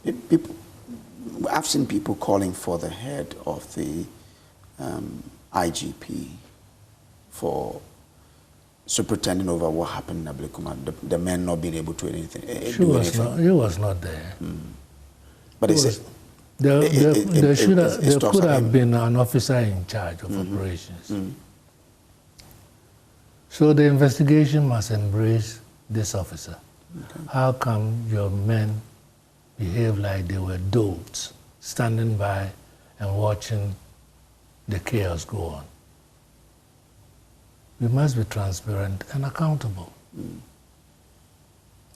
People, I've seen people calling for the head of the IGP for superintending over what happened in Ablekuma, the men not being able to do anything. He was not there. But there could have been an officer in charge of operations. So the investigation must embrace this officer. Okay. How come your men behave like they were dolts, standing by and watching the chaos go on? We must be transparent and accountable.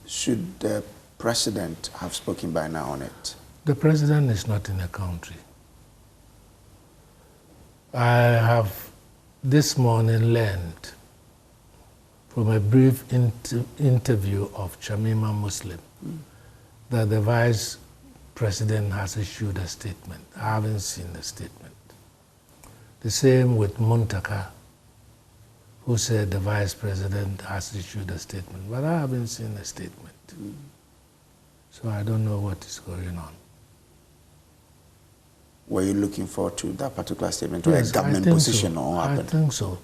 Should the president have spoken by now on it? The president is not in the country. I have this morning learned from a brief interview of Chamima Muslim that the vice president has issued a statement. I haven't seen the statement. The same with Muntaka, who said the vice president has issued a statement, but I haven't seen the statement. So I don't know what is going on. Were you looking forward to that particular statement, or a government position? So. Or happened? I think so.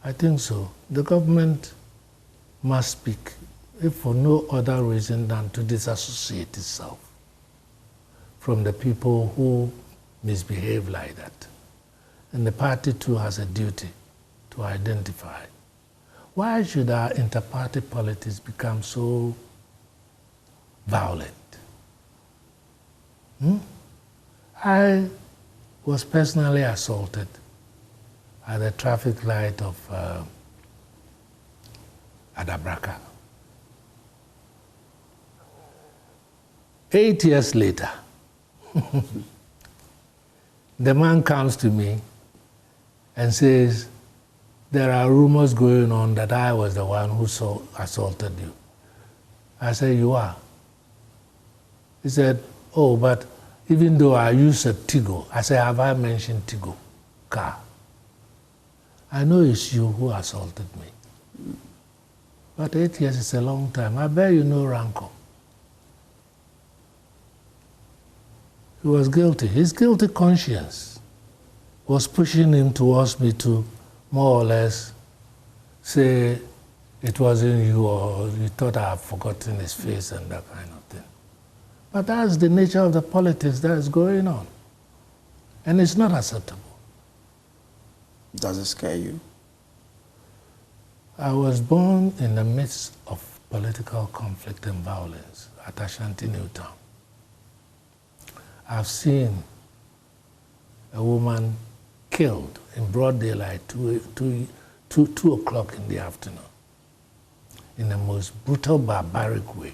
I think so. The government must speak, if for no other reason than to disassociate itself from the people who misbehave like that. And the party too has a duty to identify. Why should our inter-party politics become so violent? I was personally assaulted at the traffic light of Adabraka. 8 years later, the man comes to me and says, there are rumors going on that I was the one who assaulted you. I said, you are. He said, oh, but even though I use a Tigo, I said, have I mentioned Tigo car? I know it's you who assaulted me. But 8 years is a long time. I bear you no rancor. He was guilty. His guilty conscience was pushing him towards me to more or less say it wasn't you, or you thought I had forgotten his face and that kind of thing. But that's the nature of the politics that is going on. And it's not acceptable. Does it scare you? I was born in the midst of political conflict and violence at Ashanti Newtown. I've seen a woman killed in broad daylight, 2 o'clock in the afternoon, in the most brutal, barbaric way.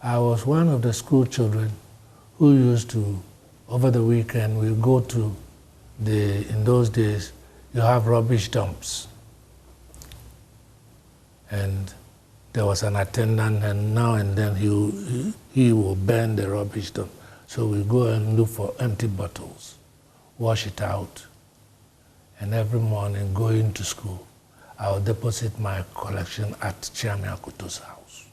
I was one of the school children who used to, over the weekend, we go to in those days, you have rubbish dumps. And there was an attendant, and now and then he will burn the rubbish dump. So we go and look for empty bottles, wash it out, and every morning going to school, I'll deposit my collection at Chiami Akoto's house,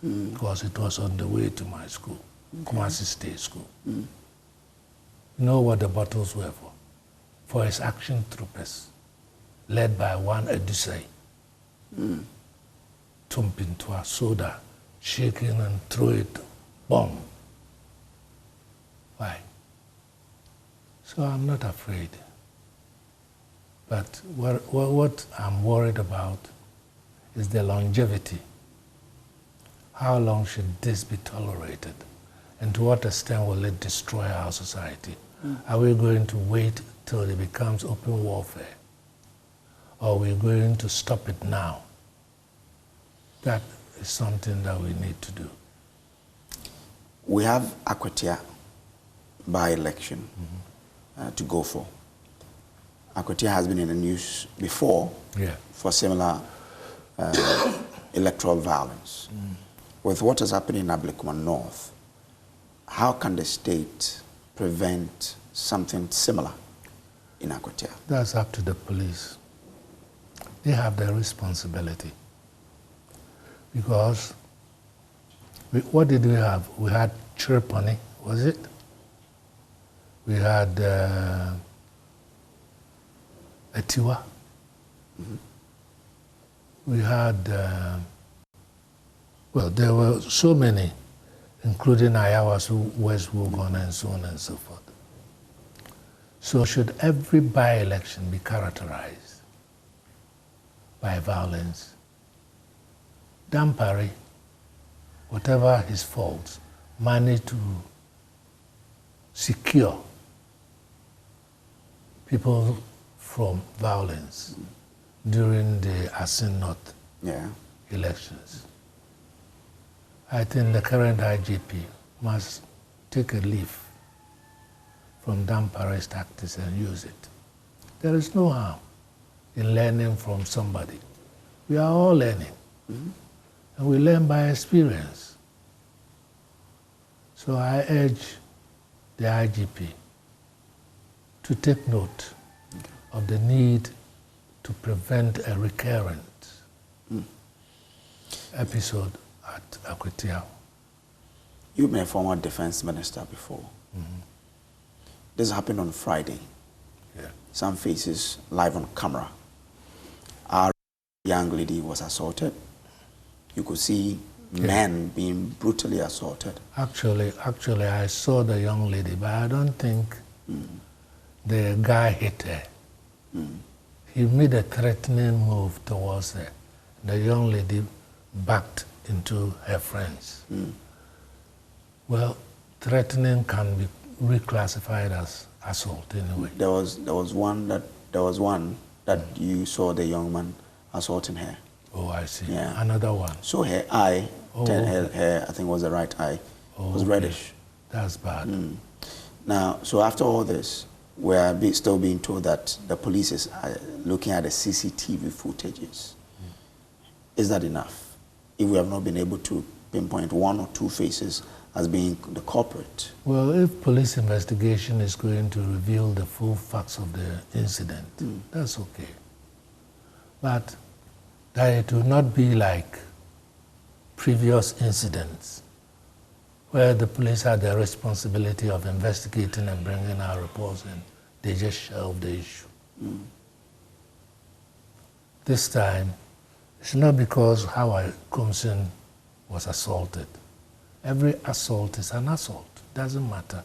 because it was on the way to my school, Kumasi State School. You know what the bottles were for? For his action troopers, led by one Edusei, tump into a soda, shaking and throw it, bomb. Why? So I'm not afraid. But what I'm worried about is the longevity. How long should this be tolerated? And to what extent will it destroy our society? Are we going to wait till it becomes open warfare? Or are we going to stop it now? That is something that we need to do. We have Akwatia by-election to go for. Akwatia has been in the news before for similar electoral violence. With what is happening in Ablekuma North, how can the state prevent something similar in Akwatia? That's up to the police. They have the responsibility. Because What did we have? We had Chirpani, was it? We had Atiwa. Mm-hmm. We had, well, there were so many, including Ayawasu, West Wuogon, and so on and so forth. So should every by-election be characterized by violence? Dampare, whatever his faults, managed to secure people from violence during the Asin North elections. I think the current IGP must take a leaf from Dampare's tactics and use it. There is no harm in learning from somebody. We are all learning. Mm-hmm. And we learn by experience. So I urge the IGP to take note of the need to prevent a recurrent episode at Akwatia. You've been a former defense minister before. Mm-hmm. This happened on Friday. Yeah. Some faces live on camera. Our young lady was assaulted. You could see men being brutally assaulted. Actually, I saw the young lady, but I don't think the guy hit her. He made a threatening move towards her. The young lady backed into her friends. Well, threatening can be reclassified as assault anyway. There was one that you saw the young man assaulting her. Oh, I see. Yeah. Another one. So her eye, her I think was the right eye, was reddish. That's bad. Now, so after all this, we're still being told that the police is looking at the CCTV footages. Is that enough? If we have not been able to pinpoint one or two faces as being the culprit? Well, if police investigation is going to reveal the full facts of the incident, that's okay. But that it will not be like previous incidents where the police had the responsibility of investigating and bringing out reports and they just shelved the issue. This time, it's not because Howard Kumsin was assaulted. Every assault is an assault. Doesn't matter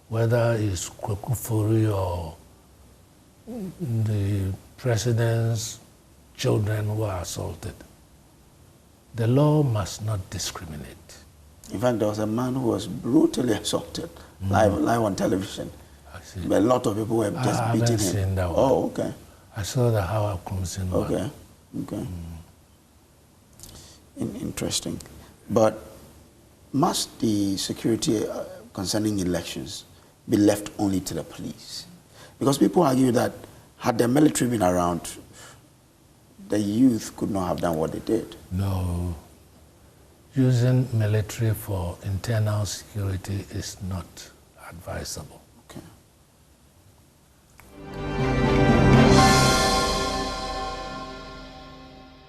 whether it's Kwekufuri or the president's children who are assaulted. The law must not discriminate. In fact, there was a man who was brutally assaulted live on television. I see. But a lot of people were just beating him. I haven't seen that one. Oh, okay. I saw the Howard Kumsin one. Okay. Interesting. But must the security concerning elections be left only to the police? Because people argue that had the military been around, the youth could not have done what they did. No. Using military for internal security is not advisable.